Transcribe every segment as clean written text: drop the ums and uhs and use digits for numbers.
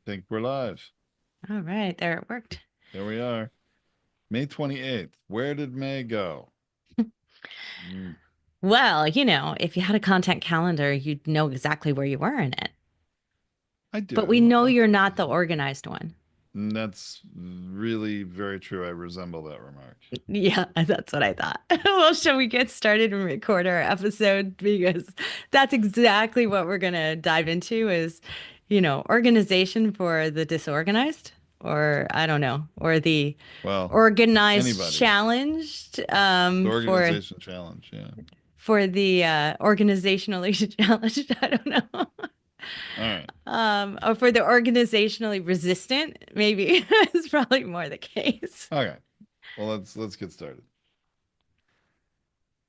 Think we're live. All right, there it worked. There we are. May 28th. Where did May go? Mm, Well, if you had a content calendar, you'd know exactly where you were in it. I But we do. know you're not the organized one. That's really very true. I resemble that remark. Yeah, that's what I thought. Well, shall we get started and record our episode? Because that's exactly what we're going to dive into is, organization for the disorganized, or I don't know, or the Well, organized anybody. challenged The for organization challenge. Yeah. the organizationally challenged. I don't know. All right. Or for the organizationally resistant, maybe is probably more the case. Okay. Well, let's get started.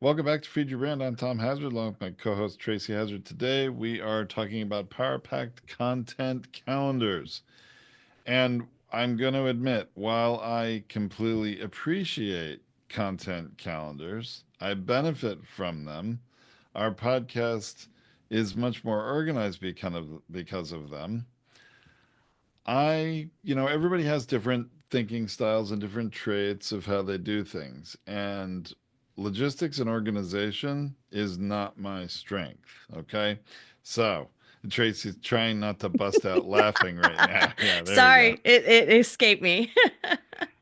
Welcome back to Feed Your Brand. I'm Tom Hazard, along with my co-host Tracy Hazard. Today we are talking about power-packed content calendars. And I'm going to admit, while I completely appreciate content calendars, I benefit from them. Our podcast is much more organized because of them. Everybody has different thinking styles and different traits of how they do things. And logistics and organization is not my strength. Okay. So, Tracy's trying not to bust out laughing right now. Yeah, there you go. Sorry, it escaped me.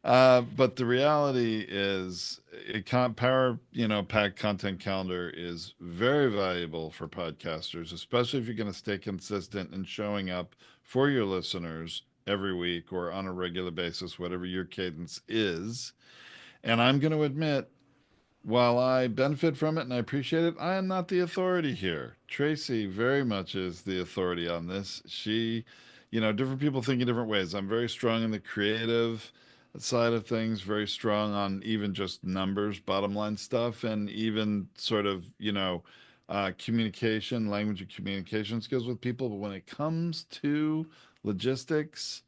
But the reality is, power, pack content calendar is very valuable for podcasters, especially if you're going to stay consistent in showing up for your listeners every week or on a regular basis, whatever your cadence is. And I'm going to admit, while I benefit from it and I appreciate it, I am not the authority here. Tracy very much is the authority on this. Different people think in different ways. I'm very strong in the creative side of things, very strong on even just numbers, bottom line stuff, and even sort of, communication, language and communication skills with people. But when it comes to logistics,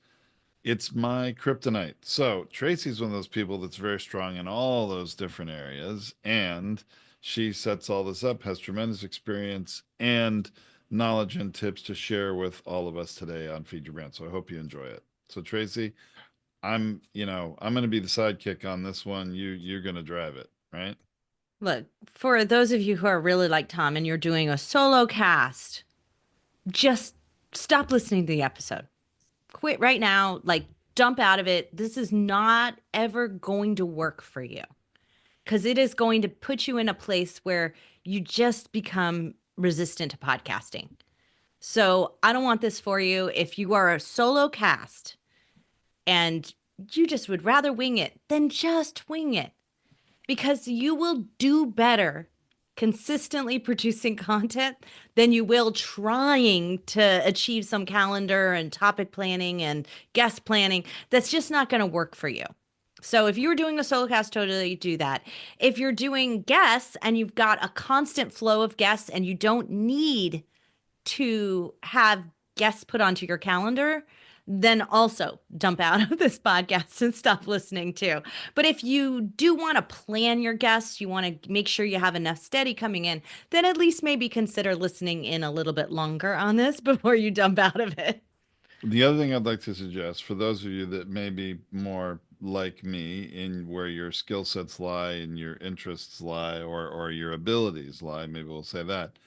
it's my kryptonite. So Tracy's one of those people that's very strong in all those different areas, and she sets all this up, has tremendous experience and knowledge and tips to share with all of us today on Feed Your Brand. So I hope you enjoy it. So Tracy, I'm going to be the sidekick on this one. You're going to drive it, right? Look, for those of you who are really like Tom and you're doing a solo cast, just stop listening to the episode. Quit right now, like dump out of it. This is not ever going to work for you because it is going to put you in a place where you just become resistant to podcasting. So I don't want this for you. If you are a solo cast and you just would rather wing it, then just wing it because you will do better consistently producing content than you will trying to achieve some calendar and topic planning and guest planning. That's just not going to work for you. So if you're doing a solo cast, totally do that. If you're doing guests and you've got a constant flow of guests and you don't need to have guests put onto your calendar, then also dump out of this podcast and stop listening too. But if you do want to plan your guests, you want to make sure you have enough steady coming in, then at least maybe consider listening in a little bit longer on this before you dump out of it. The other thing I'd like to suggest for those of you that may be more like me in where your skill sets lie and your interests lie or your abilities lie, maybe we'll say that.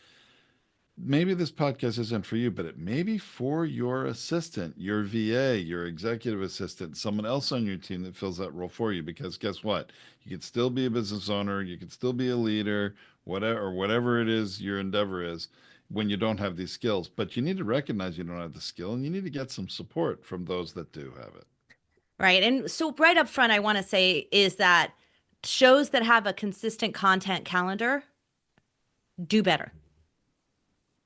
Maybe this podcast isn't for you, but it may be for your assistant, your VA, your executive assistant, someone else on your team that fills that role for you. Because guess what? You could still be a business owner, you could still be a leader, whatever it is your endeavor is when you don't have these skills. But you need to recognize you don't have the skill and you need to get some support from those that do have it. Right. And so, right up front, I want to say is that shows that have a consistent content calendar do better.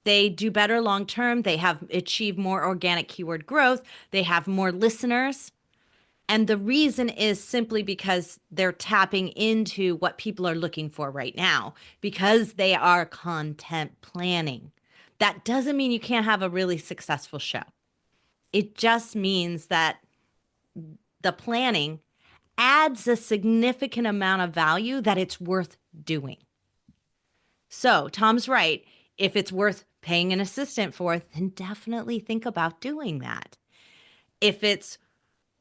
They do better long term. They have achieved more organic keyword growth. They have more listeners. And the reason is simply because they're tapping into what people are looking for right now because they are content planning. That doesn't mean you can't have a really successful show. It just means that the planning adds a significant amount of value that it's worth doing. So, Tom's right. If it's worth paying an assistant for, then definitely think about doing that. If it's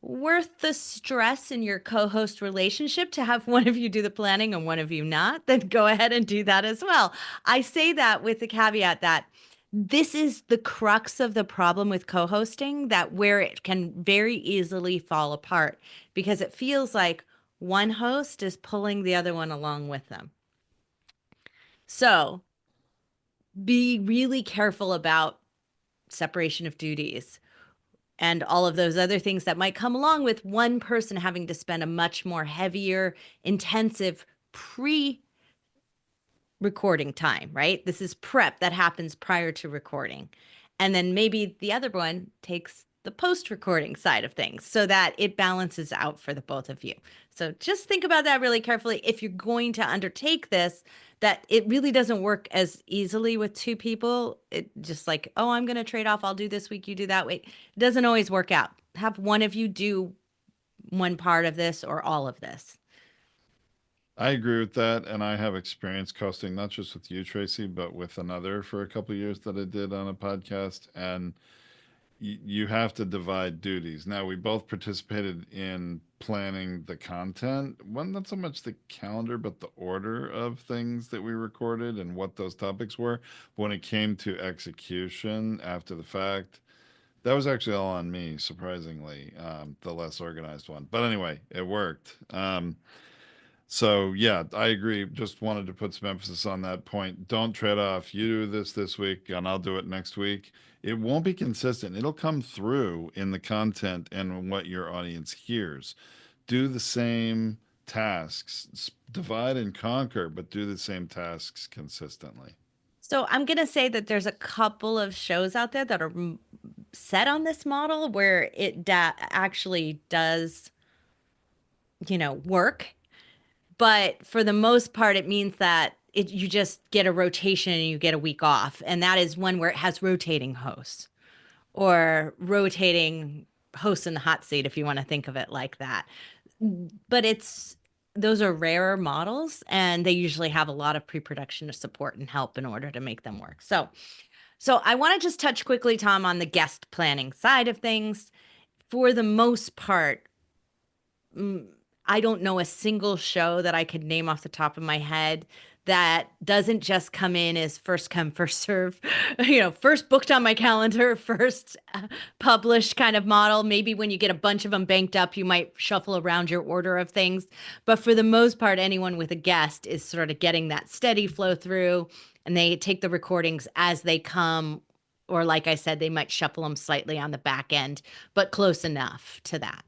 worth the stress in your co-host relationship to have one of you do the planning and one of you not, then go ahead and do that as well. I say that with the caveat that this is the crux of the problem with co-hosting, that where it can very easily fall apart because it feels like one host is pulling the other one along with them. So be really careful about separation of duties and all of those other things that might come along with one person having to spend a much more heavier, intensive pre recording time, right? This is prep that happens prior to recording. And then maybe the other one takes the post recording side of things so that it balances out for the both of you. So just think about that really carefully if you're going to undertake this, that it really doesn't work as easily with two people. It just like, oh, I'm going to trade off. I'll do this week, you do that week. It doesn't always work out. Have one of you do one part of this or all of this. I agree with that, and I have experience costing not just with you, Tracy, but with another for a couple of years that I did on a podcast. And you have to divide duties. Now, we both participated in planning the content. One, not so much the calendar, but the order of things that we recorded and what those topics were. When it came to execution after the fact, that was actually all on me, surprisingly, the less organized one. But anyway, it worked. So yeah, I agree. Just wanted to put some emphasis on that point. Don't trade off. You do this week, and I'll do it next week. It won't be consistent. It'll come through in the content and what your audience hears. Do the same tasks, divide and conquer, but do the same tasks consistently. So I'm going to say that there's a couple of shows out there that are set on this model where it actually does, work. But for the most part, it means that you just get a rotation and you get a week off. And that is one where it has rotating hosts or rotating hosts in the hot seat, if you want to think of it like that. But those are rarer models and they usually have a lot of pre-production to support and help in order to make them work. So I want to just touch quickly, Tom, on the guest planning side of things. For the most part, I don't know a single show that I could name off the top of my head that doesn't just come in as first come, first serve, first booked on my calendar, first published kind of model. Maybe when you get a bunch of them banked up, you might shuffle around your order of things. But for the most part, anyone with a guest is sort of getting that steady flow through, and they take the recordings as they come. Or like I said, they might shuffle them slightly on the back end, but close enough to that.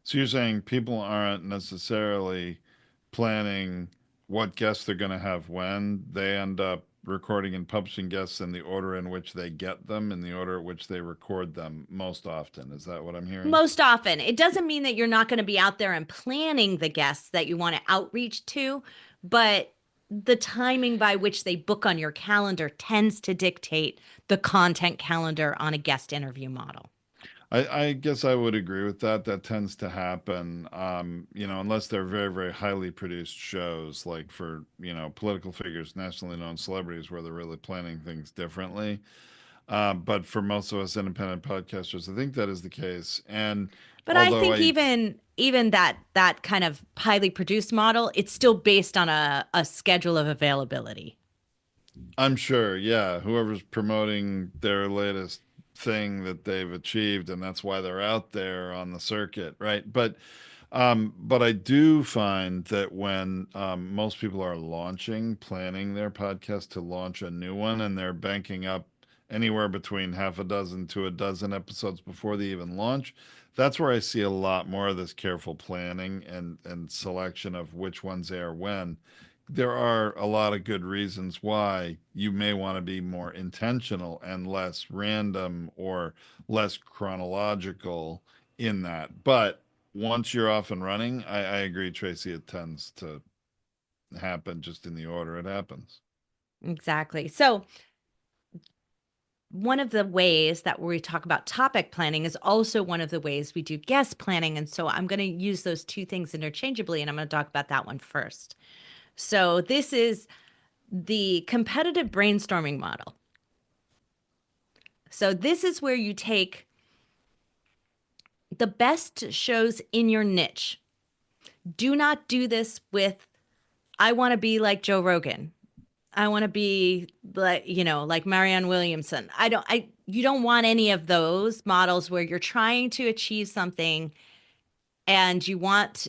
So you're saying people aren't necessarily planning what guests they're going to have when. They end up recording and publishing guests in the order in which they get them, in the order in which they record them most often. Is that what I'm hearing? Most often. It doesn't mean that you're not going to be out there and planning the guests that you want to outreach to, but the timing by which they book on your calendar tends to dictate the content calendar on a guest interview model. I guess I would agree with that. That tends to happen, unless they're very, very highly produced shows, like for, political figures, nationally known celebrities, where they're really planning things differently. But for most of us independent podcasters, I think that is the case. And But I although think even that kind of highly produced model, it's still based on a schedule of availability. I'm sure, yeah, whoever's promoting their latest thing that they've achieved, and that's why they're out there on the circuit, right? But I do find that when most people are planning their podcast to launch a new one, and they're banking up anywhere between half a dozen to a dozen episodes before they even launch, that's where I see a lot more of this careful planning and selection of which ones air when. There are a lot of good reasons why you may want to be more intentional and less random or less chronological in that. But once you're off and running, I agree, Tracy, it tends to happen just in the order it happens. Exactly. So one of the ways that we talk about topic planning is also one of the ways we do guest planning. And so I'm going to use those two things interchangeably, and I'm going to talk about that one first. So this is the competitive brainstorming model. So this is where you take the best shows in your niche. Do not do this with, I want to be like Joe Rogan. I want to be like, like Marianne Williamson. You don't want any of those models where you're trying to achieve something and you want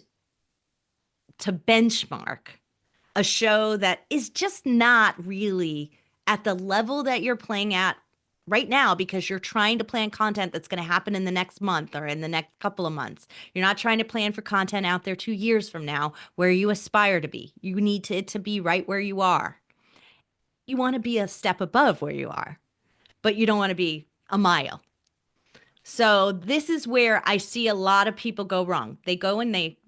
to benchmark a show that is just not really at the level that you're playing at right now because you're trying to plan content that's going to happen in the next month or in the next couple of months. You're not trying to plan for content out there 2 years from now where you aspire to be. You need it to be right where you are. You want to be a step above where you are, but you don't want to be a mile. So this is where I see a lot of people go wrong. They go and they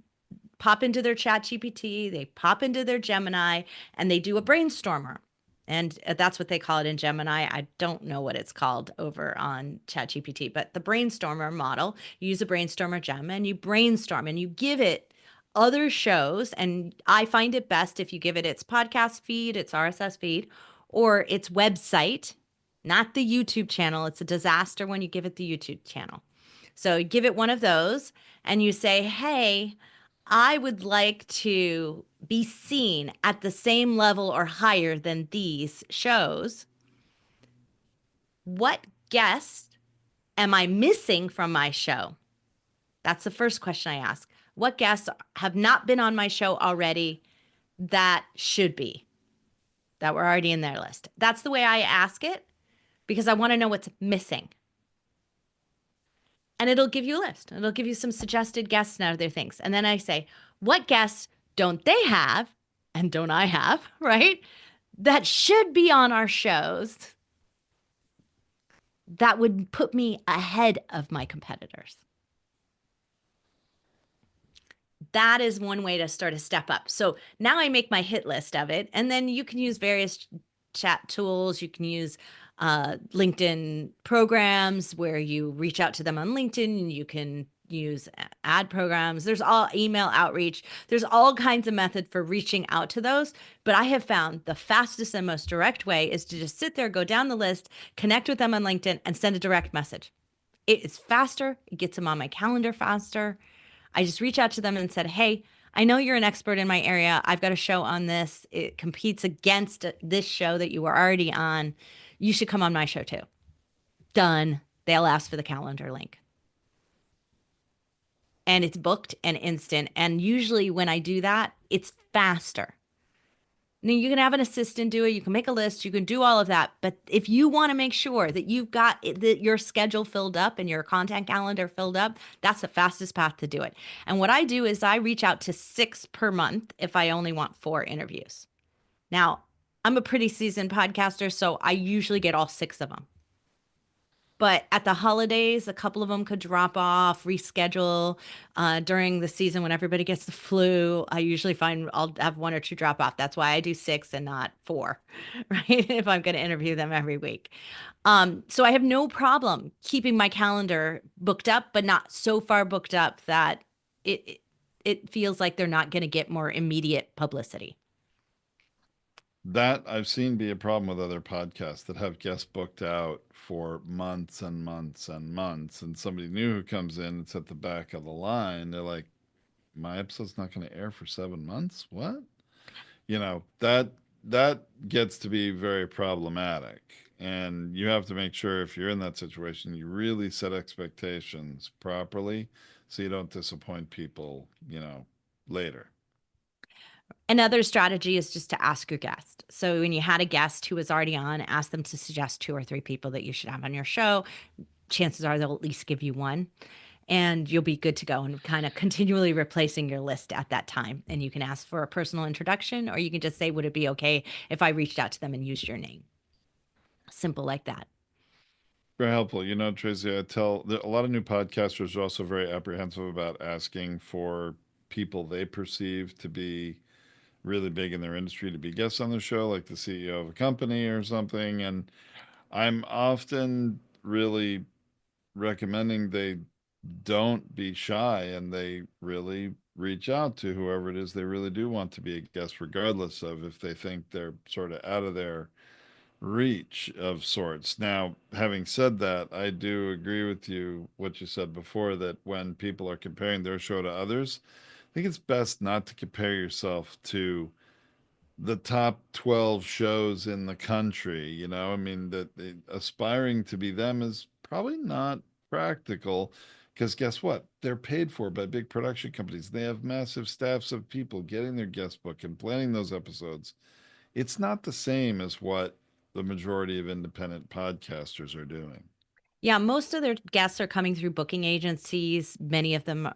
pop into their chat GPT, they pop into their Gemini, and they do a brainstormer. And that's what they call it in Gemini. I don't know what it's called over on ChatGPT, but the brainstormer model, you use a brainstormer gem and you brainstorm and you give it other shows. And I find it best if you give it its podcast feed, its RSS feed, or its website, not the YouTube channel. It's a disaster when you give it the YouTube channel. So you give it one of those and you say, hey, I would like to be seen at the same level or higher than these shows. What guest am I missing from my show? That's the first question I ask. What guests have not been on my show already that should be, that were already in their list? That's the way I ask it because I want to know what's missing. And it'll give you a list. It'll give you some suggested guests and other things. And then I say, what guests don't they have and don't I have, right? That should be on our shows that would put me ahead of my competitors. That is one way to start a step up. So now I make my hit list of it, and then you can use various chat tools. You can use LinkedIn programs where you reach out to them on LinkedIn. You can use ad programs. There's all email outreach. There's all kinds of method for reaching out to those. But I have found the fastest and most direct way is to just sit there, go down the list, connect with them on LinkedIn, and send a direct message. It is faster. It gets them on my calendar faster. I just reach out to them and said, hey, I know you're an expert in my area. I've got a show on this. It competes against this show that you were already on. You should come on my show too. Done. They'll ask for the calendar link. And it's booked and instant. And usually when I do that, it's faster. Now you can have an assistant do it. You can make a list. You can do all of that. But if you want to make sure that you've got your schedule filled up and your content calendar filled up, that's the fastest path to do it. And what I do is I reach out to 6 per month if I only want 4 interviews. Now, I'm a pretty seasoned podcaster, so I usually get all 6 of them. But at the holidays, a couple of them could drop off, reschedule during the season when everybody gets the flu. I usually find I'll have 1 or 2 drop off. That's why I do 6 and not 4, right? If I'm going to interview them every week. So I have no problem keeping my calendar booked up, but not so far booked up that it feels like they're not going to get more immediate publicity. That I've seen be a problem with other podcasts that have guests booked out for months and months and months, and somebody new who comes in, it's at the back of the line. They're like, "My episode's not going to air for 7 months. What?" That gets to be very problematic, and you have to make sure if you're in that situation, you really set expectations properly, so you don't disappoint people. Later. Another strategy is just to ask your guest. So when you had a guest who was already on, ask them to suggest 2 or 3 people that you should have on your show. Chances are they'll at least give you one, and you'll be good to go and kind of continually replacing your list at that time. And you can ask for a personal introduction, or you can just say, would it be okay if I reached out to them and used your name? Simple like that. Very helpful. Tracy, a lot of new podcasters are also very apprehensive about asking for people they perceive to be really big in their industry to be guests on the show, like the CEO of a company or something. And I'm often really recommending they don't be shy and they really reach out to whoever it is they really do want to be a guest, regardless of if they think they're sort of out of their reach of sorts. Now, having said that, I do agree with you what you said before that when people are comparing their show to others, I think it's best not to compare yourself to the top 12 shows in the country. I mean, that aspiring to be them is probably not practical because guess what? They're paid for by big production companies. They have massive staffs of people getting their guest book and planning those episodes. It's not the same as what the majority of independent podcasters are doing. Yeah, most of their guests are coming through booking agencies. Many of them,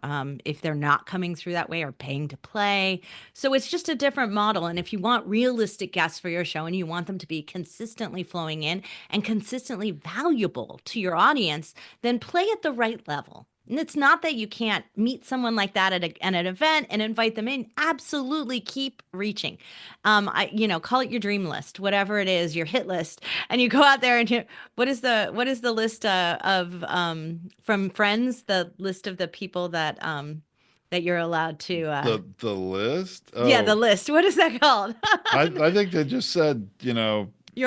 if they're not coming through that way, are paying to play. So it's just a different model. And if you want realistic guests for your show and you want them to be consistently flowing in and consistently valuable to your audience, then play at the right level. And it's not that you can't meet someone like that at an event and invite them in. Absolutely keep reaching. Call it your dream list, whatever it is, your hit list. And you go out there and what is the list of from Friends, the list of the people that you're allowed to The list? yeah, the Oh, list. What is that called? I think they just said, You're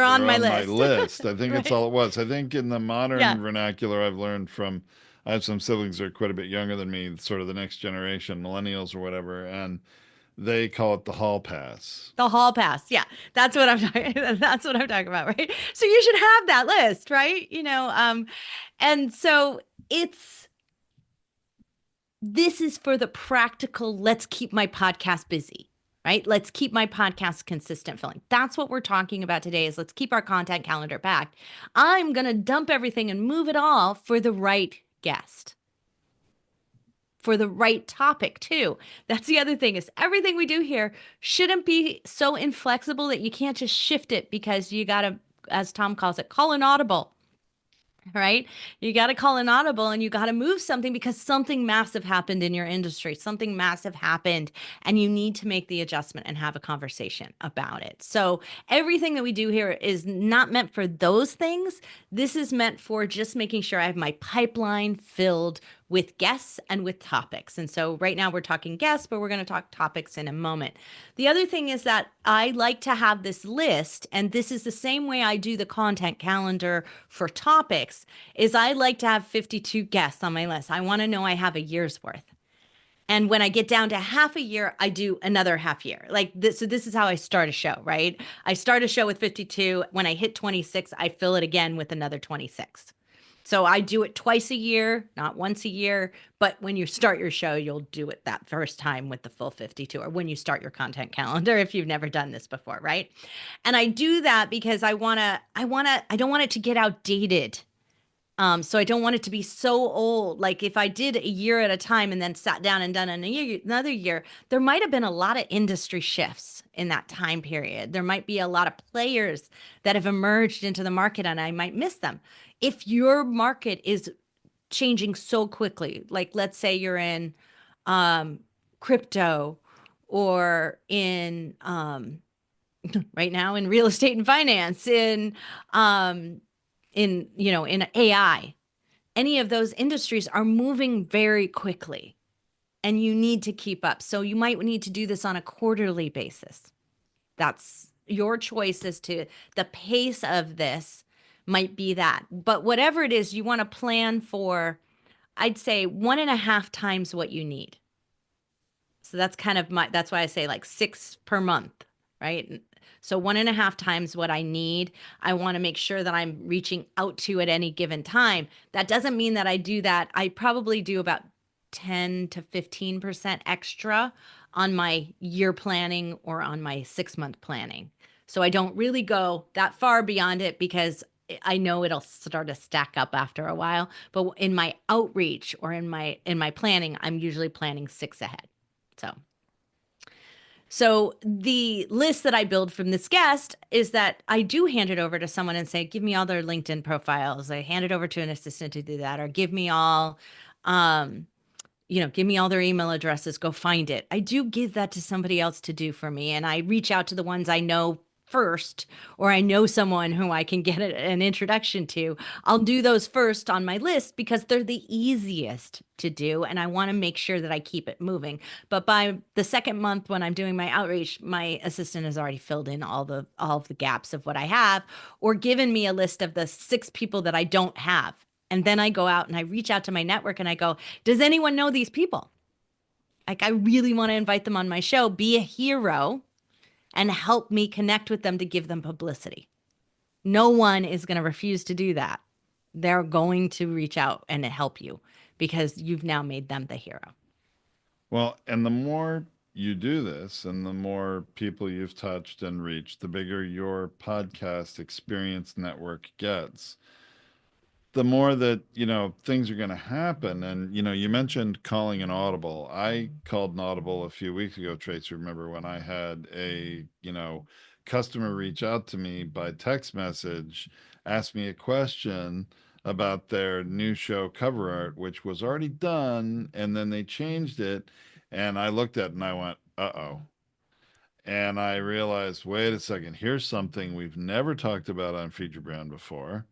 on they're my on my list. list. I think it's Right? all it was. I think in the Yeah. modern vernacular, I've learned from, I have some siblings that are quite a bit younger than me, sort of the next generation, millennials or whatever, and they call it the hall pass. The hall pass. Yeah. That's what I'm talking that's what I'm talking about, right? So you should have that list, right? And so it's this is for the practical, let's keep my podcast busy, right? Let's keep my podcast consistent feeling. That's what we're talking about today is let's keep our content calendar packed. I'm going to dump everything and move it all for the right guest. For the right topic too. That's the other thing is everything we do here shouldn't be so inflexible that you can't just shift it because you got to, as Tom calls it, call an audible, right? You got to call an audible and you got to move something because something massive happened in your industry. Something massive happened and you need to make the adjustment and have a conversation about it. So everything that we do here is not meant for those things. This is meant for just making sure I have my pipeline filled with guests and with topics. And so right now we're talking guests, but we're going to talk topics in a moment. The other thing is that I like to have this list, and this is the same way I do the content calendar for topics, is I like to have 52 guests on my list. I want to know I have a year's worth. And when I get down to half a year, I do another half year. Like this, so this is how I start a show, right? I start a show with 52. When I hit 26, I fill it again with another 26. So I do it twice a year, not once a year. But when you start your show, you'll do it that first time with the full 52, or when you start your content calendar, if you've never done this before, right? And I do that because I don't want it to get outdated. So I don't want it to be so old. Like if I did a year at a time and then sat down and done another year, there might have been a lot of industry shifts in that time period. There might be a lot of players that have emerged into the market and I might miss them. If your market is changing so quickly, like let's say you're in crypto or in right now in real estate and finance, um, in AI, any of those industries are moving very quickly and you need to keep up. So you might need to do this on a quarterly basis. That's your choice as to the pace of this might be that. But whatever it is, you want to plan for, I'd say 1.5 times what you need. So that's that's why I say like 6 per month, right? So 1.5 times what I need. I want to make sure that I'm reaching out to at any given time. That doesn't mean that I do that. I probably do about 10 to 15% extra on my year planning or on my 6 month planning. So I don't really go that far beyond it because I know it'll start to stack up after a while. But in my outreach or in my planning, I'm usually planning 6 ahead. So the list that I build from this guest is that I do hand it over to someone and say, give me all their LinkedIn profiles. I hand it over to an assistant to do that, or give me all, give me all their email addresses, go find it. I do give that to somebody else to do for me. And I reach out to the ones I know first, or I know someone who I can get an introduction to, I'll do those first on my list because they're the easiest to do. And I want to make sure that I keep it moving. But by the second month, when I'm doing my outreach, my assistant has already filled in all of the gaps of what I have, or given me a list of the 6 people that I don't have. And then I go out and I reach out to my network and I go, does anyone know these people? Like, I really want to invite them on my show, be a hero, and help me connect with them to give them publicity. No one is going to refuse to do that. They're going to reach out and help you because you've now made them the hero. Well, and the more you do this and the more people you've touched and reached, the bigger your podcast experience network gets. The more that, things are going to happen. And, you mentioned calling an audible. I called an audible a few weeks ago, Tracy. Remember when I had a, customer reach out to me by text message, ask me a question about their new show cover art, which was already done, and then they changed it. And I looked at it and I went, uh-oh. And I realized, wait a second, here's something we've never talked about on Feature Brand before.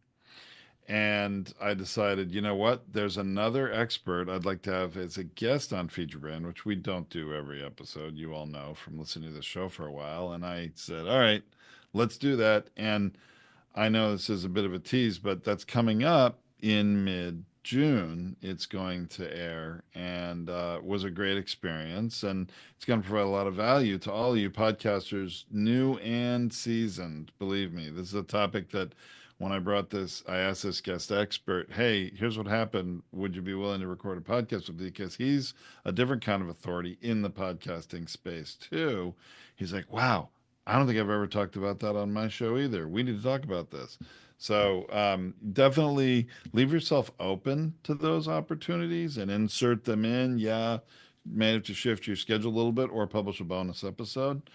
And I decided, you know what? There's another expert I'd like to have as a guest on Feature Brand, which we don't do every episode. You all know from listening to the show for a while. And I said, all right, let's do that. And I know this is a bit of a tease, but that's coming up in mid-June. It's going to air and was a great experience. And it's going to provide a lot of value to all of you podcasters, new and seasoned. Believe me, this is a topic that when I brought this, I asked this guest expert, hey, here's what happened. Would you be willing to record a podcast with me? Because he's a different kind of authority in the podcasting space, too. He's like, wow, I don't think I've ever talked about that on my show either. We need to talk about this. So definitely leave yourself open to those opportunities and insert them in. Yeah, may have to shift your schedule a little bit or publish a bonus episode.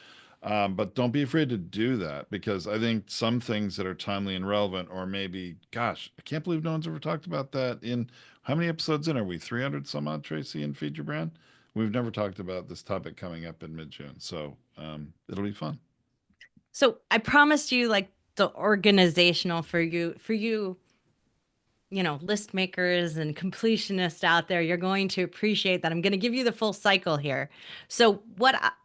But don't be afraid to do that because I think some things that are timely and relevant, or maybe, gosh, I can't believe no one's ever talked about that in how many episodes in are we? 300 some odd, Tracy, in Feature Brand? We've never talked about this topic coming up in mid June. So it'll be fun. So I promised you like the organizational for you, list makers and completionists out there, you're going to appreciate that. I'm going to give you the full cycle here. So,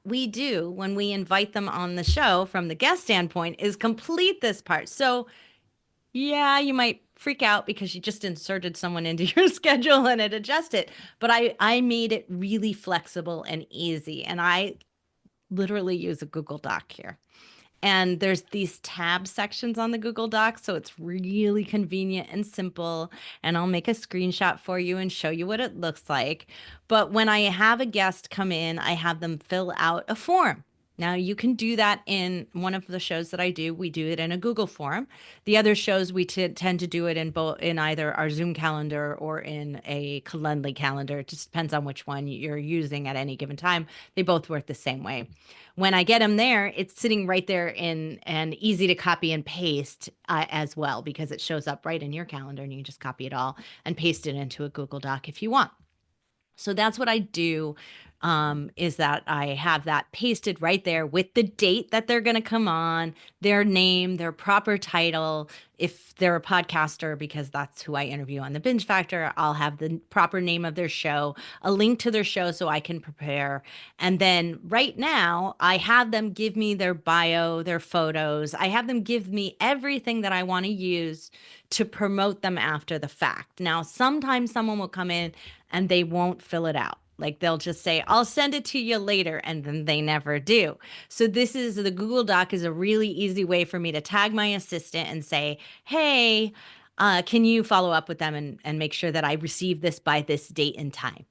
we do when we invite them on the show from the guest standpoint is complete this part. So, yeah, you might freak out because you just inserted someone into your schedule and it adjusted. But I made it really flexible and easy. And I literally use a Google Doc here. And there's these tab sections on the Google Docs, so it's really convenient and simple. And I'll make a screenshot for you and show you what it looks like. But when I have a guest come in, I have them fill out a form. Now, you can do that in one of the shows that I do. We do it in a Google form. The other shows, we tend to do it in either our Zoom calendar or in a Calendly calendar. It just depends on which one you're using at any given time. They both work the same way. When I get them there, it's sitting right there in and easy to copy and paste as well because it shows up right in your calendar and you can just copy it all and paste it into a Google Doc if you want. So that's what I do, is that I have that pasted right there with the date that they're going to come on, their name, their proper title. If they're a podcaster, because that's who I interview on the Binge Factor, I'll have the proper name of their show, a link to their show so I can prepare. And then right now, I have them give me their bio, their photos. I have them give me everything that I want to use to promote them after the fact. Now, sometimes someone will come in and they won't fill it out. Like they'll just say, I'll send it to you later. And then they never do. So the Google Doc is a really easy way for me to tag my assistant and say, hey, can you follow up with them and make sure that I receive this by this date and time?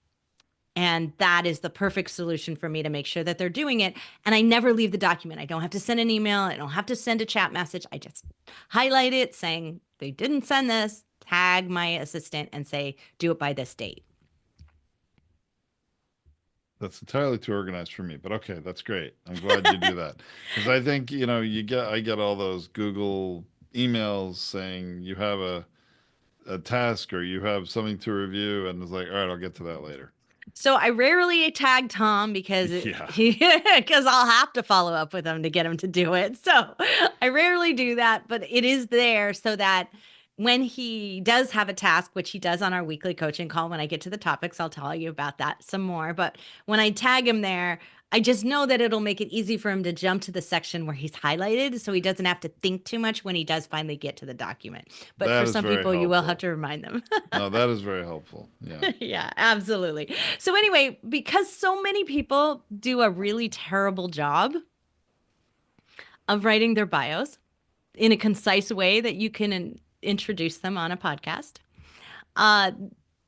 And that is the perfect solution for me to make sure that they're doing it. And I never leave the document. I don't have to send an email. I don't have to send a chat message. I just highlight it saying they didn't send this, tag my assistant and say, do it by this date. That's entirely too organized for me, but okay, that's great. I'm glad you do that because I think I get all those Google emails saying you have a task or you have something to review, and it's like, all right, I'll get to that later. So I rarely tag Tom because Yeah, because I'll have to follow up with him to get him to do it. So I rarely do that, but it is there so that when he does have a task, which he does on our weekly coaching call, when I get to the topics, I'll tell you about that some more. But when I tag him there, I just know that it'll make it easy for him to jump to the section where he's highlighted so he doesn't have to think too much when he does finally get to the document. But for that is some very people, you will have helpful. to remind them. No, that is very helpful. Yeah. Yeah, absolutely. So, anyway, because so many people do a really terrible job of writing their bios in a concise way that you can introduce them on a podcast, uh,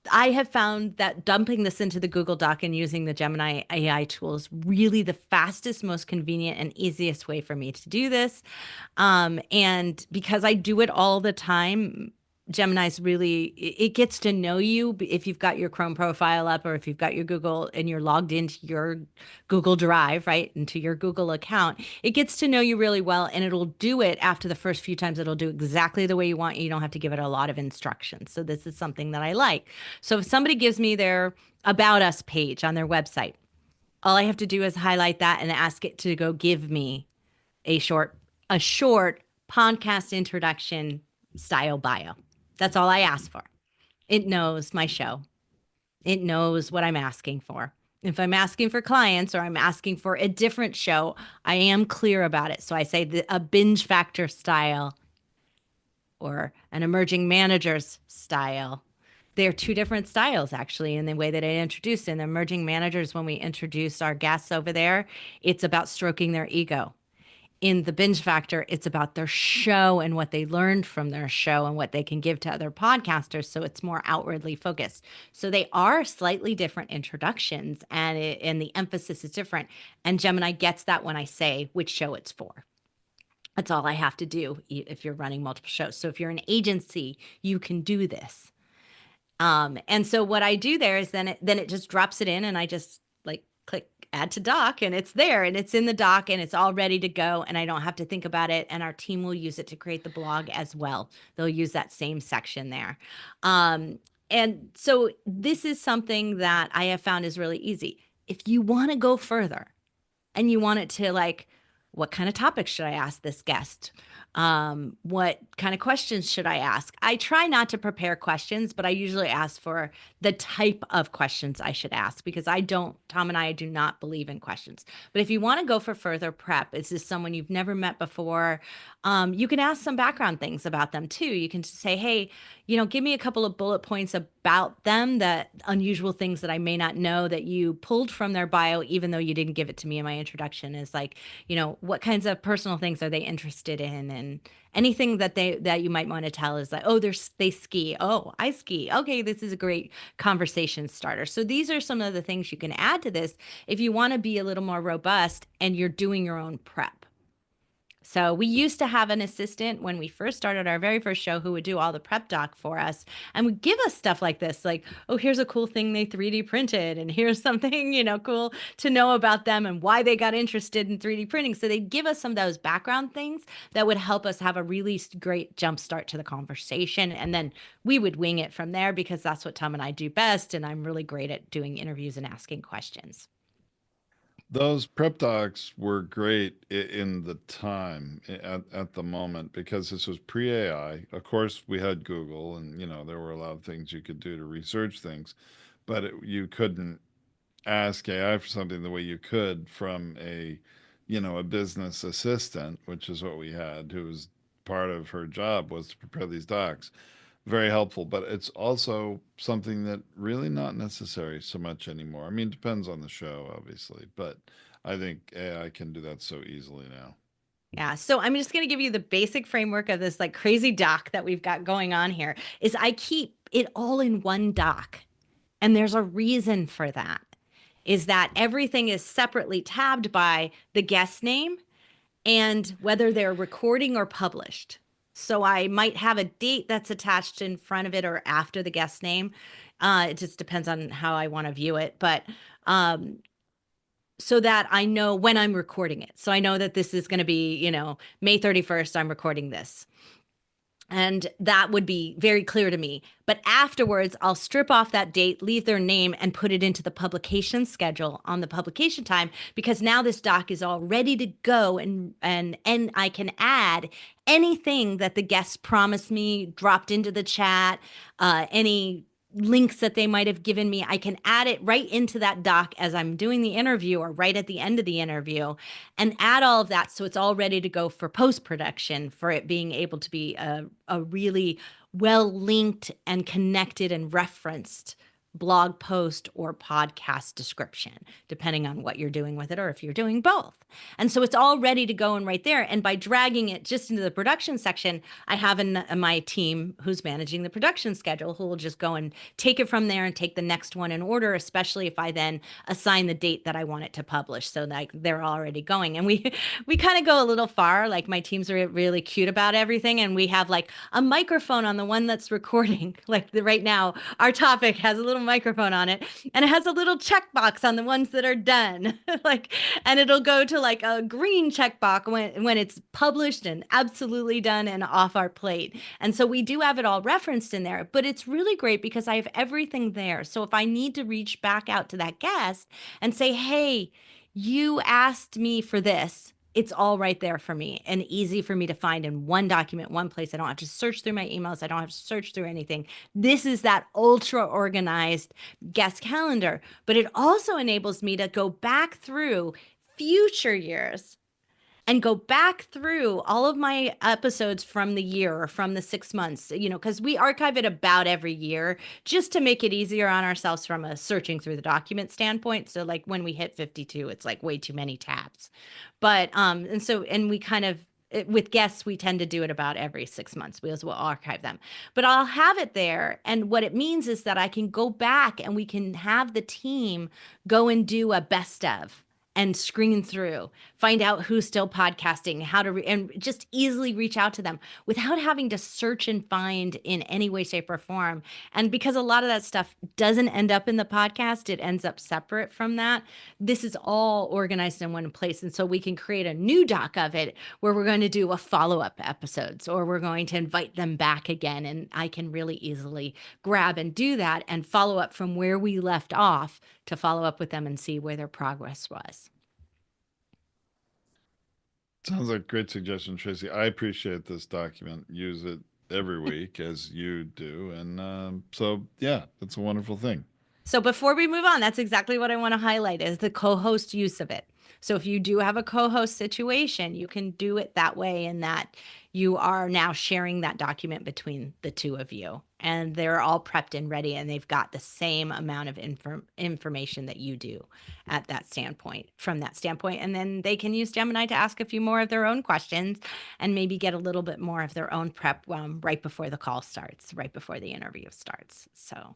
I have found that dumping this into the Google Doc and using the Gemini AI tool is really the fastest, most convenient, and easiest way for me to do this. And because I do it all the time, Gemini's really, it gets to know you if you've got your Chrome profile up or if you've got your Google and you're logged into your Google Drive, right? Into your Google account. It gets to know you really well and it'll do it after the first few times. It'll do exactly the way you want. You don't have to give it a lot of instructions. So this is something that I like. So if somebody gives me their About Us page on their website, all I have to do is highlight that and ask it to go give me a short podcast introduction style bio. That's all I ask for. It knows my show. It knows what I'm asking for. If I'm asking for clients or I'm asking for a different show, I am clear about it. So I say a binge factor style or an emerging managers style. They're two different styles, actually, in the way that I introduce. In the emerging managers, when we introduce our guests over there, it's about stroking their ego. In the binge factor, it's about their show and what they learned from their show and what they can give to other podcasters. So it's more outwardly focused. So they are slightly different introductions and the emphasis is different. And Gemini gets that when I say which show it's for. That's all I have to do if you're running multiple shows. So if you're an agency, you can do this. And so what I do there is then it just drops it in and I just like click add to doc and it's there and it's in the doc and it's all ready to go and I don't have to think about it and our team will use it to create the blog as well. They'll use that same section there. And so this is something that I have found is really easy. If you want to go further and you want it to like, what kind of topics should I ask this guest? What kind of questions should I ask? I try not to prepare questions, but I usually ask for the type of questions I should ask because Tom and I do not believe in questions. But if you want to go for further prep, is this someone you've never met before? You can ask some background things about them too. You can just say, hey, give me a couple of bullet points about them, that unusual things that I may not know that you pulled from their bio, even though you didn't give it to me in my introduction, is like, what kinds of personal things are they interested in? And anything that you might want to tell is like, oh, they ski. Oh, I ski. Okay, this is a great conversation starter. So these are some of the things you can add to this if you want to be a little more robust and you're doing your own prep. So we used to have an assistant when we first started our very first show who would do all the prep doc for us and would give us stuff like this, like, oh, here's a cool thing they 3D printed, and here's something, cool to know about them and why they got interested in 3D printing. So they'd give us some of those background things that would help us have a really great jump start to the conversation. And then we would wing it from there because that's what Tom and I do best. And I'm really great at doing interviews and asking questions. Those prep docs were great in the time at the moment because this was pre AI. Of course, we had Google, and there were a lot of things you could do to research things, but you couldn't ask AI for something the way you could from a business assistant, which is what we had, who was part of her job was to prepare these docs. Very helpful, but it's also something that really not necessary so much anymore. I mean, it depends on the show, obviously, but I think AI can do that so easily now. Yeah. So I'm just going to give you the basic framework of this like crazy doc that we've got going on here is I keep it all in one doc. And there's a reason for that is that everything is separately tabbed by the guest name and whether they're recording or published. So I might have a date that's attached in front of it or after the guest name. It just depends on how I want to view it. But so that I know when I'm recording it. So I know that this is going to be, May 31st, I'm recording this. And that would be very clear to me. But afterwards, I'll strip off that date, leave their name, and put it into the publication schedule on the publication time, because now this doc is all ready to go, and I can add anything that the guests promised me, dropped into the chat, any links that they might have given me. I can add it right into that doc as I'm doing the interview or right at the end of the interview, and add all of that so it's all ready to go for post production, for it being able to be a really well linked and connected and referenced blog post or podcast description, depending on what you're doing with it or if you're doing both. And so it's all ready to go and right there. And by dragging it just into the production section, I have my team who's managing the production schedule who will just go and take it from there and take the next one in order, especially if I then assign the date that I want it to publish, so like they're already going. And we kind of go a little far. Like my teams are really cute about everything, and we have like a microphone on the one that's recording. Like right now, our topic has a little microphone on it, and it has a little checkbox on the ones that are done. Like, and it'll go to like a green checkbox when it's published and absolutely done and off our plate. And so we do have it all referenced in there, but it's really great because I have everything there. So if I need to reach back out to that guest and say, hey, you asked me for this, it's all right there for me and easy for me to find in one document, one place. I don't have to search through my emails. I don't have to search through anything. This is that ultra organized guest calendar, but it also enables me to go back through future years and go back through all of my episodes from the year or from the 6 months, because we archive it about every year just to make it easier on ourselves from a searching through the document standpoint. So like when we hit 52, it's like way too many tabs. But and we kind of with guests, we tend to do it about every 6 months. We will archive them, but I'll have it there. And what it means is that I can go back and we can have the team go and do a best of and screen through, find out who's still podcasting, how to, and just easily reach out to them without having to search and find in any way, shape, or form. And because a lot of that stuff doesn't end up in the podcast, it ends up separate from that. This is all organized in one place. And so we can create a new doc of it where we're going to do a follow-up episodes, or we're going to invite them back again. And I can really easily grab and do that and follow up from where we left off to follow up with them and see where their progress was. Sounds like a great suggestion, Tracy. I appreciate this document. Use it every week as you do. And so, yeah, that's a wonderful thing. So before we move on, that's exactly what I want to highlight is the co-host use of it. So if you do have a co-host situation, you can do it that way, in that you are now sharing that document between the two of you, and they're all prepped and ready, and they've got the same amount of information that you do at that standpoint, from that standpoint. And then they can use Gemini to ask a few more of their own questions and maybe get a little bit more of their own prep right before the call starts, right before the interview starts. So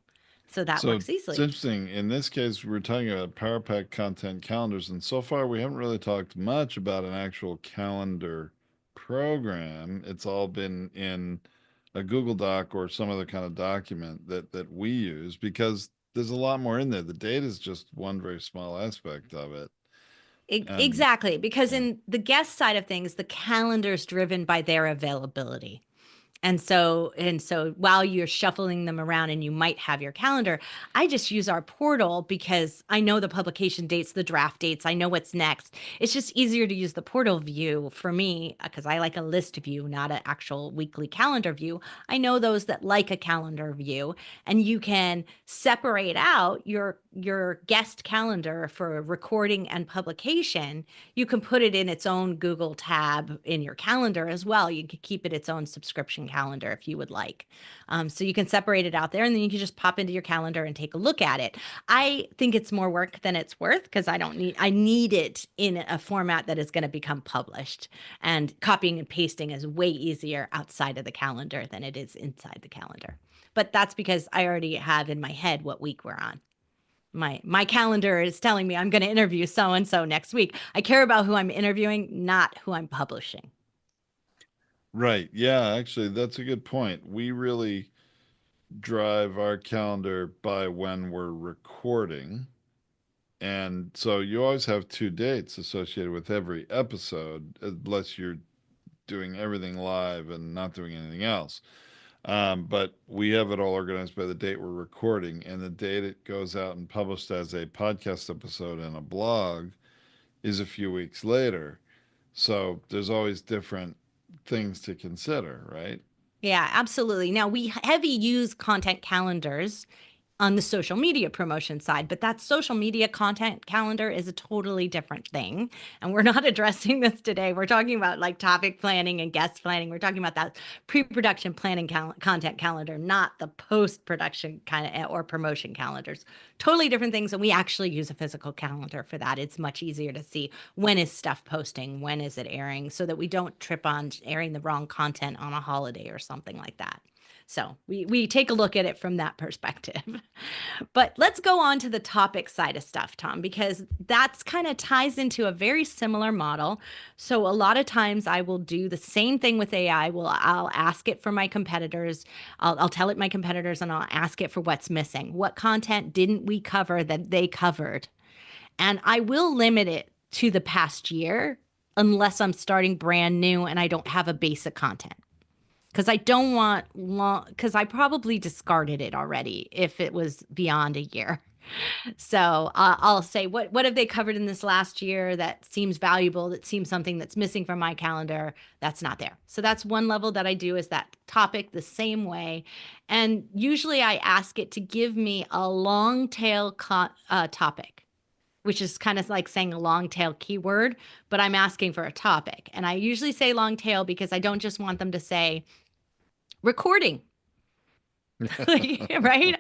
that So works it's easily. interesting. In this case, we're talking about Power Pack content calendars, and so far we haven't really talked much about an actual calendar program. It's all been in a Google Doc or some other kind of document that we use, because there's a lot more in there. The data is just one very small aspect of it. And Exactly, because yeah. in the guest side of things, the calendar is driven by their availability. And so while you're shuffling them around and you might have your calendar, I just use our portal because I know the publication dates, the draft dates, I know what's next. It's just easier to use the portal view for me because I like a list view, not an actual weekly calendar view. I know those that like a calendar view, and you can separate out your guest calendar for recording and publication. You can put it in its own Google tab in your calendar as well. You could keep it its own subscription calendar if you would like. So you can separate it out there, and then you can just pop into your calendar and take a look at it. I think it's more work than it's worth because I need it in a format that is going to become published, and copying and pasting is way easier outside of the calendar than it is inside the calendar. But that's because I already have in my head what week we're on. My calendar is telling me I'm going to interview so and so next week. I care about who I'm interviewing, not who I'm publishing. Right. Yeah, actually, that's a good point. We really drive our calendar by when we're recording. And so you always have two dates associated with every episode, unless you're doing everything live and not doing anything else. But we have it all organized by the date we're recording, and the date it goes out and published as a podcast episode and a blog is a few weeks later. So there's always different things to consider, right? Yeah, absolutely. Now we heavy use content calendars on the social media promotion side, but that social media content calendar is a totally different thing. And we're not addressing this today. We're talking about like topic planning and guest planning. We're talking about that pre-production planning content calendar, not the post-production kind of or promotion calendars. Totally different things. And we actually use a physical calendar for that. It's much easier to see when is stuff posting, when is it airing, so that we don't trip on airing the wrong content on a holiday or something like that. So we take a look at it from that perspective. But let's go on to the topic side of stuff, Tom, because that's kind of ties into a very similar model. So a lot of times I will do the same thing with AI. I'll ask it for my competitors. I'll tell it my competitors and I'll ask it for what's missing. What content didn't we cover that they covered? And I will limit it to the past year unless I'm starting brand new and I don't have a basic content, because I don't want long, because I probably discarded it already if it was beyond a year. So I'll say, what have they covered in this last year that seems valuable, that seems something that's missing from my calendar that's not there. So that's one level that I do, is that topic the same way. And usually I ask it to give me a long tail topic, which is kind of like saying a long tail keyword, but I'm asking for a topic. And I usually say long tail because I don't just want them to say recording. Right?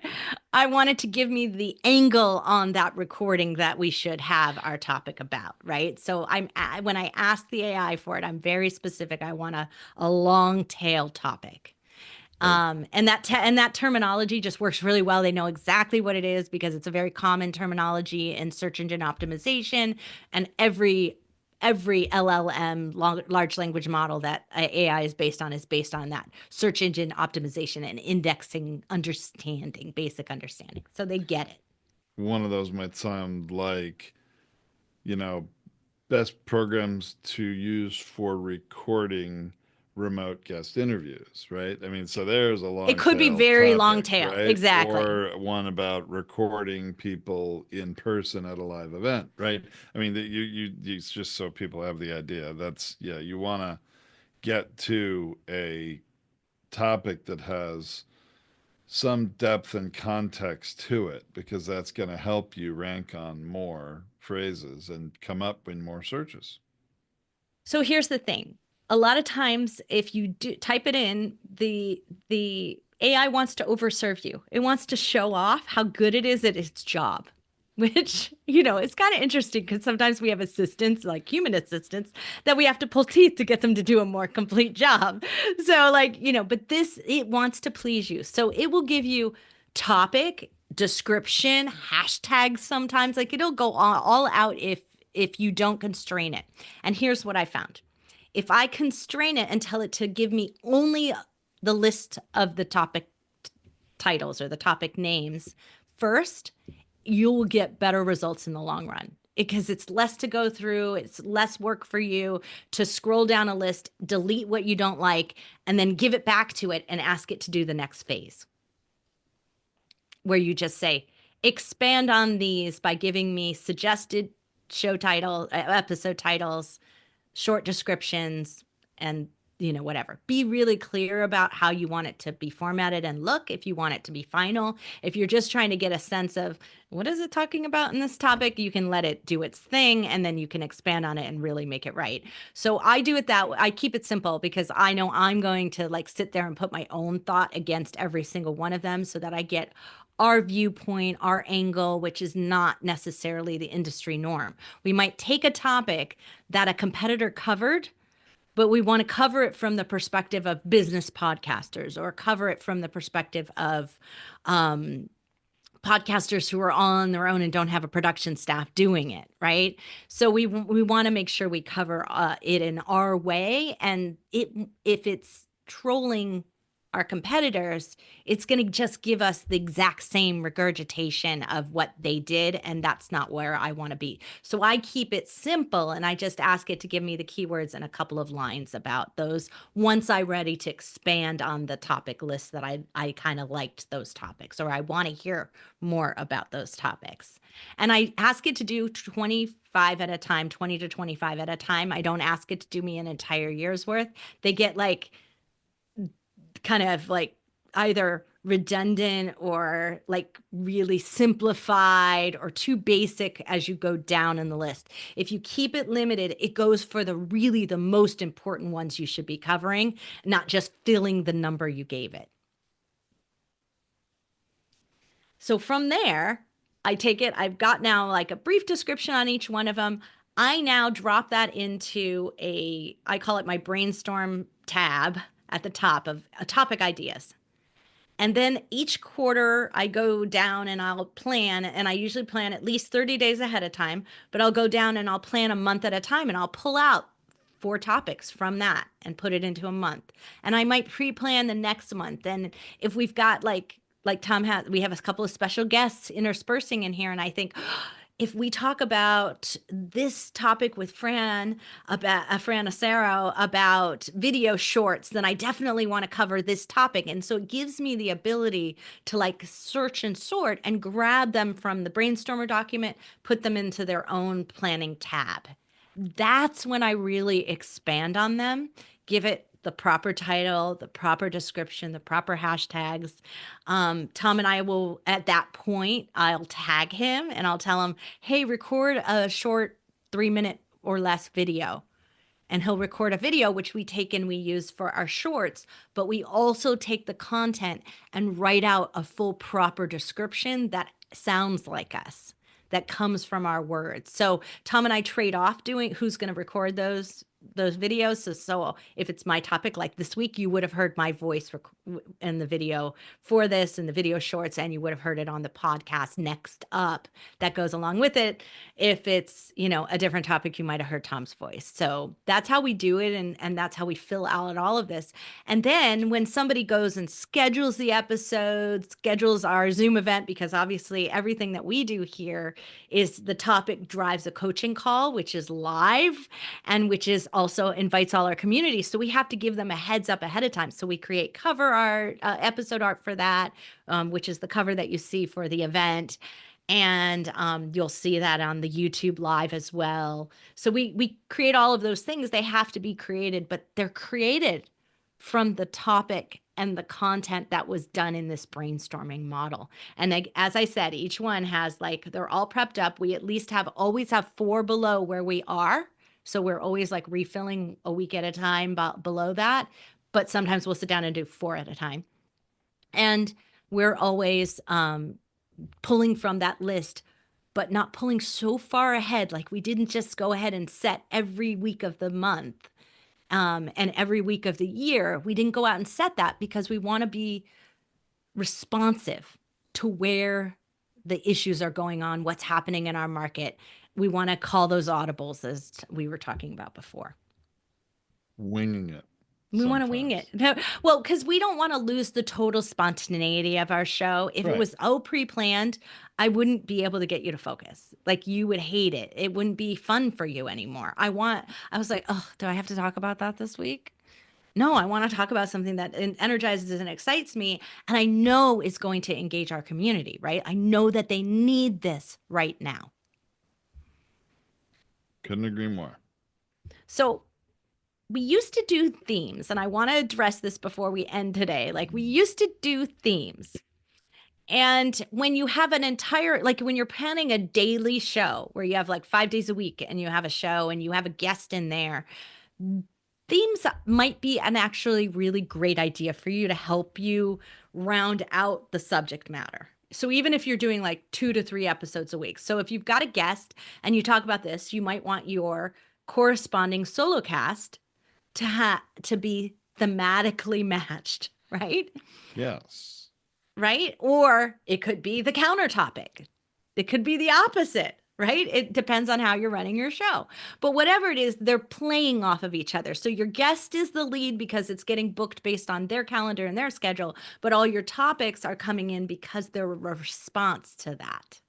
I wanted to give me the angle on that recording that we should have our topic about, right? So when I ask the AI for it, I'm very specific. I want a long tail topic. Right. And that terminology just works really well. They know exactly what it is because it's a very common terminology in search engine optimization, and every LLM, large language model that AI is based on that search engine optimization and indexing understanding, basic understanding. So they get it. One of those might sound like, you know, best programs to use for recording remote guest interviews, right? I mean, so there's a It long could be tail very long topic, tail. right? Exactly. Or one about recording people in person at a live event, right? I mean, it's just so people have the idea. That's, yeah, you want to get to a topic that has some depth and context to it, because that's going to help you rank on more phrases and come up in more searches. So here's the thing. A lot of times if you do type it in, the AI wants to overserve you. It wants to show off how good it is at its job, which, it's kind of interesting because sometimes we have assistants, like human assistants, that we have to pull teeth to get them to do a more complete job. So but it wants to please you. So it will give you topic, description, hashtags sometimes. Like it'll go all out if you don't constrain it. And here's what I found. If I constrain it and tell it to give me only the list of the topic titles or the topic names first, you'll get better results in the long run, because it's less to go through. It's less work for you to scroll down a list, delete what you don't like, and then give it back to it and ask it to do the next phase, where you just say, expand on these by giving me suggested show title, episode titles, short descriptions, and whatever. Be really clear about how you want it to be formatted and look, if you want it to be final. If you're just trying to get a sense of what is it talking about in this topic, you can let it do its thing, and then you can expand on it and really make it right. So I do it that way. I keep it simple because I know I'm going to sit there and put my own thought against every single one of them so that I get our viewpoint, our angle, which is not necessarily the industry norm. We might take a topic that a competitor covered, but we want to cover it from the perspective of business podcasters, or cover it from the perspective of podcasters who are on their own and don't have a production staff doing it, right? So we want to make sure we cover it in our way, and if it's trolling our competitors, it's going to just give us the exact same regurgitation of what they did. And that's not where I want to be. So I keep it simple and I just ask it to give me the keywords and a couple of lines about those once I'm ready to expand on the topic list that I kind of liked those topics, or I want to hear more about those topics. And I ask it to do 25 at a time, 20 to 25 at a time. I don't ask it to do me an entire year's worth. They get like kind of like either redundant or like really simplified or too basic as you go down in the list. If you keep it limited, it goes for the most important ones you should be covering, not just filling the number you gave it. So from there, I take it, I've got now like a brief description on each one of them. I now drop that into I call it my brainstorm tab at the top of topic ideas. And then each quarter I go down and I'll plan, and I usually plan at least 30 days ahead of time, but I'll go down and I'll plan a month at a time and I'll pull out 4 topics from that and put it into a month. And I might pre-plan the next month. And if we've got like Tom has, we have a couple of special guests interspersing in here, and I think if we talk about this topic with Fran Acero about video shorts, then I definitely want to cover this topic. And so it gives me the ability to like search and sort and grab them from the brainstormer document, put them into their own planning tab. That's when I really expand on them, give it the proper title, the proper description, the proper hashtags. Tom and I will, at that point, I'll tag him and I'll tell him, hey, record a short 3-minute or less video. And he'll record a video, which we take and we use for our shorts, but we also take the content and write out a full proper description that sounds like us, that comes from our words. So Tom and I trade off doing who's going to record those videos. So if it's my topic, like this week, you would have heard my voice in the video for this and the video shorts, and you would have heard it on the podcast next up that goes along with it. If it's, a different topic, you might have heard Tom's voice. So that's how we do it. And that's how we fill out all of this. And then when somebody goes and schedules the episode, schedules our Zoom event, because obviously everything that we do here is the topic drives a coaching call, which is live and which is also invites all our community. So we have to give them a heads up ahead of time. So we create cover art, episode art for that, which is the cover that you see for the event. And you'll see that on the YouTube live as well. So we create all of those things. They have to be created, but they're created from the topic and the content that was done in this brainstorming model. And as I said, each one has they're all prepped up. We at least always have 4 below where we are. So we're always refilling a week at a time below that, but sometimes we'll sit down and do 4 at a time. And we're always pulling from that list, but not pulling so far ahead. Like we didn't just go ahead and set every week of the month and every week of the year. We didn't go out and set that because we want to be responsive to where the issues are going on, what's happening in our market. We want to call those audibles, as we were talking about before. Winging it. We want to wing it. Well, because we don't want to lose the total spontaneity of our show. If it was pre-planned, I wouldn't be able to get you to focus. Like you would hate it. It wouldn't be fun for you anymore. I was like, oh, do I have to talk about that this week? No, I want to talk about something that energizes and excites me. And I know is going to engage our community, right? I know that they need this right now. Couldn't agree more. So we used to do themes, and I want to address this before we end today. We used to do themes. And when you have an entire, when you're planning a daily show where you have 5 days a week and you have a show and you have a guest in there, themes might be an actually really great idea for you to help you round out the subject matter. So even if you're doing 2 to 3 episodes a week. So if you've got a guest and you talk about this, you might want your corresponding solo cast to be thematically matched, right? Yes. Right? Or it could be the counter topic. It could be the opposite, right? It depends on how you're running your show. But whatever it is, they're playing off of each other. So your guest is the lead because it's getting booked based on their calendar and their schedule, but all your topics are coming in because they're a response to that.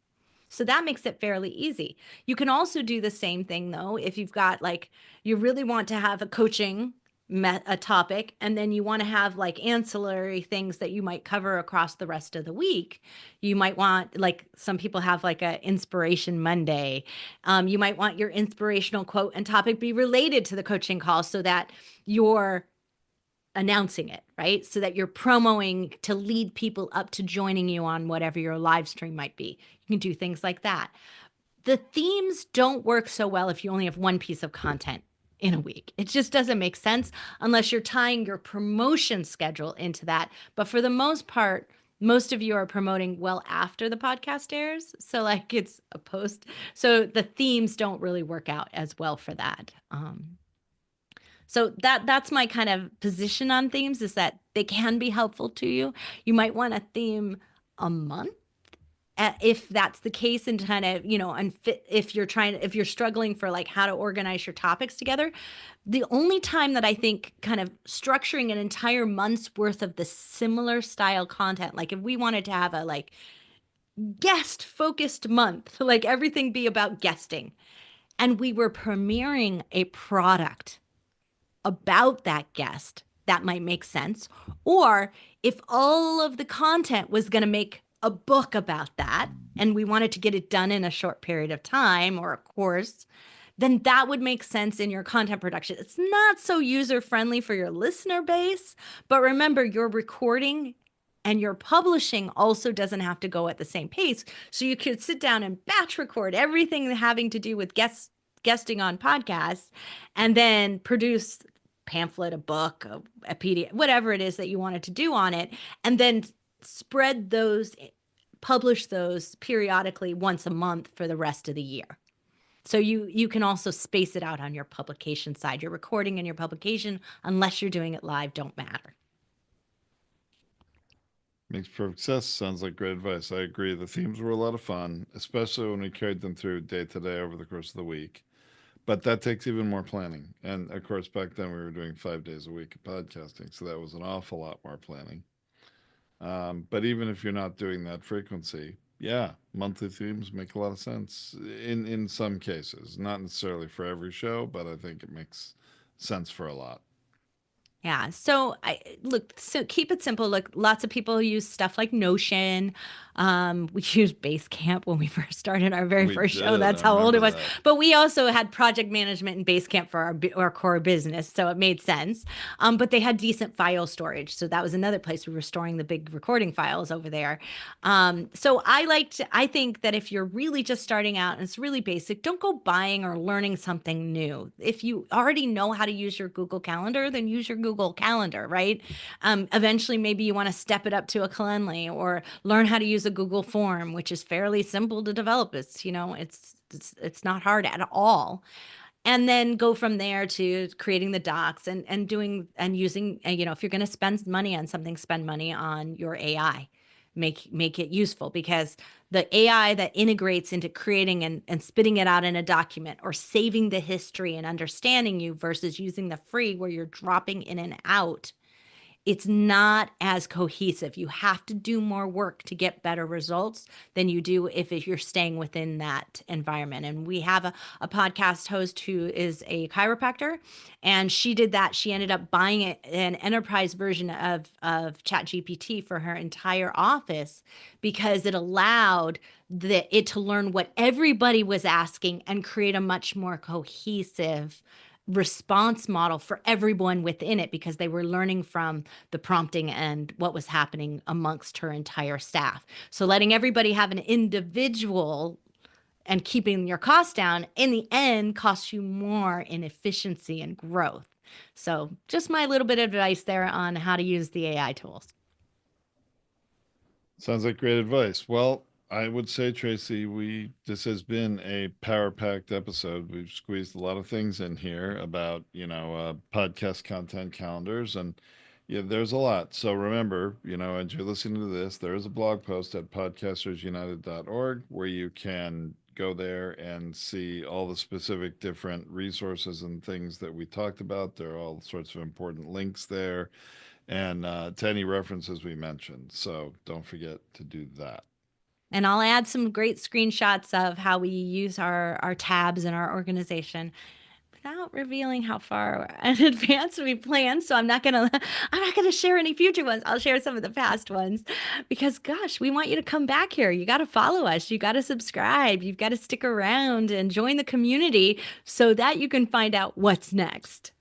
So that makes it fairly easy. You can also do the same thing though if you've got like you really want to have a coaching a topic and then you want to have like ancillary things that you might cover across the rest of the week. You might want like some people have like a inspiration Monday. You might want your inspirational quote and topic be related to the coaching call so that you're announcing it, right? So that you're promoting to lead people up to joining you on whatever your live stream might be. You can do things like that. The themes don't work so well if you only have one piece of content in a week. It just doesn't make sense unless you're tying your promotion schedule into that. But for the most part, most of you are promoting well after the podcast airs. So like it's a post. So the themes don't really work out as well for that. So that's my kind of position on themes is that they can be helpful to you. You might want a theme a month if that's the case and kind of, you know, if you're struggling for like how to organize your topics together. The only time that I think kind of structuring an entire month's worth of the similar style content, like if we wanted to have a like guest focused month, like everything be about guesting, and we were premiering a product about that guest, that might make sense. Or if all of the content was going to make a book about that and we wanted to get it done in a short period of time or a course, then that would make sense in your content production. It's not so user friendly for your listener base, but remember, you're recording and your publishing also doesn't have to go at the same pace. So you could sit down and batch record everything having to do with guesting on podcasts and then produce pamphlet, a book, a PDF, whatever it is that you wanted to do on it, and then spread those, publish those periodically once a month for the rest of the year. So you can also space it out on your publication side. Your recording and your publication, unless you're doing it live, don't matter. Makes perfect sense. Sounds like great advice. I agree. The themes were a lot of fun, especially when we carried them through day to day over the course of the week. But that takes even more planning. And of course, back then we were doing 5 days a week of podcasting. So that was an awful lot more planning. But even if you're not doing that frequency, yeah, monthly themes make a lot of sense in some cases. Not necessarily for every show, but I think it makes sense for a lot. Yeah. So I look, so keep it simple. Look, lots of people use stuff like Notion. We used Basecamp when we first started our very We first show. did. That's I how old remember it was. that. But we also had project management in Basecamp for our core business, so it made sense. But they had decent file storage, so that was another place we were storing the big recording files over there. So I think that if you're really just starting out and it's really basic, don't go buying or learning something new. If you already know how to use your Google Calendar, then use your Google Calendar, right? Eventually, maybe you want to step it up to a Calendly or learn how to use a Google Form, which is fairly simple to develop. It's, you know, it's not hard at all, and then go from there to creating the docs and doing and using, you know, if you're going to spend money on something, spend money on your AI. Make it useful, because the AI that integrates into creating and spitting it out in a document or saving the history and understanding you versus using the free where you're dropping in and out, it's not as cohesive. You have to do more work to get better results than you do if you're staying within that environment. And we have a podcast host who is a chiropractor, and she did that. She ended up buying an enterprise version of ChatGPT for her entire office because it allowed it to learn what everybody was asking and create a much more cohesive response model for everyone within it, because they were learning from the prompting and what was happening amongst her entire staff. So letting everybody have an individual and keeping your costs down in the end costs you more in efficiency and growth. So just my little bit of advice there on how to use the AI tools. Sounds like great advice. Well, I would say, Tracy, we this has been a power-packed episode. We've squeezed a lot of things in here about, podcast content calendars, and yeah, there's a lot. So remember, as you're listening to this, there is a blog post at podcastersunited.org where you can go there and see all the specific different resources and things that we talked about. There are all sorts of important links there, and to any references we mentioned. So don't forget to do that. And I'll add some great screenshots of how we use our tabs in our organization without revealing how far in advance we plan. So I'm not gonna share any future ones. I'll share some of the past ones because gosh, we want you to come back here. You got to follow us. You got to subscribe. You've got to stick around and join the community so that you can find out what's next.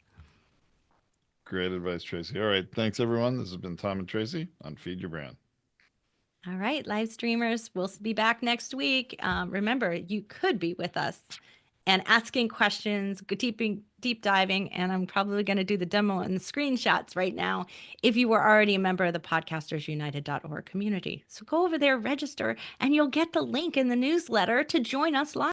Great advice, Tracy. All right. Thanks, everyone. This has been Tom and Tracy on Feed Your Brand. All right, live streamers, we'll be back next week. Remember, you could be with us and asking questions, deep diving, and I'm probably going to do the demo and the screenshots right now if you were already a member of the podcastersunited.org community. So go over there, register, and you'll get the link in the newsletter to join us live.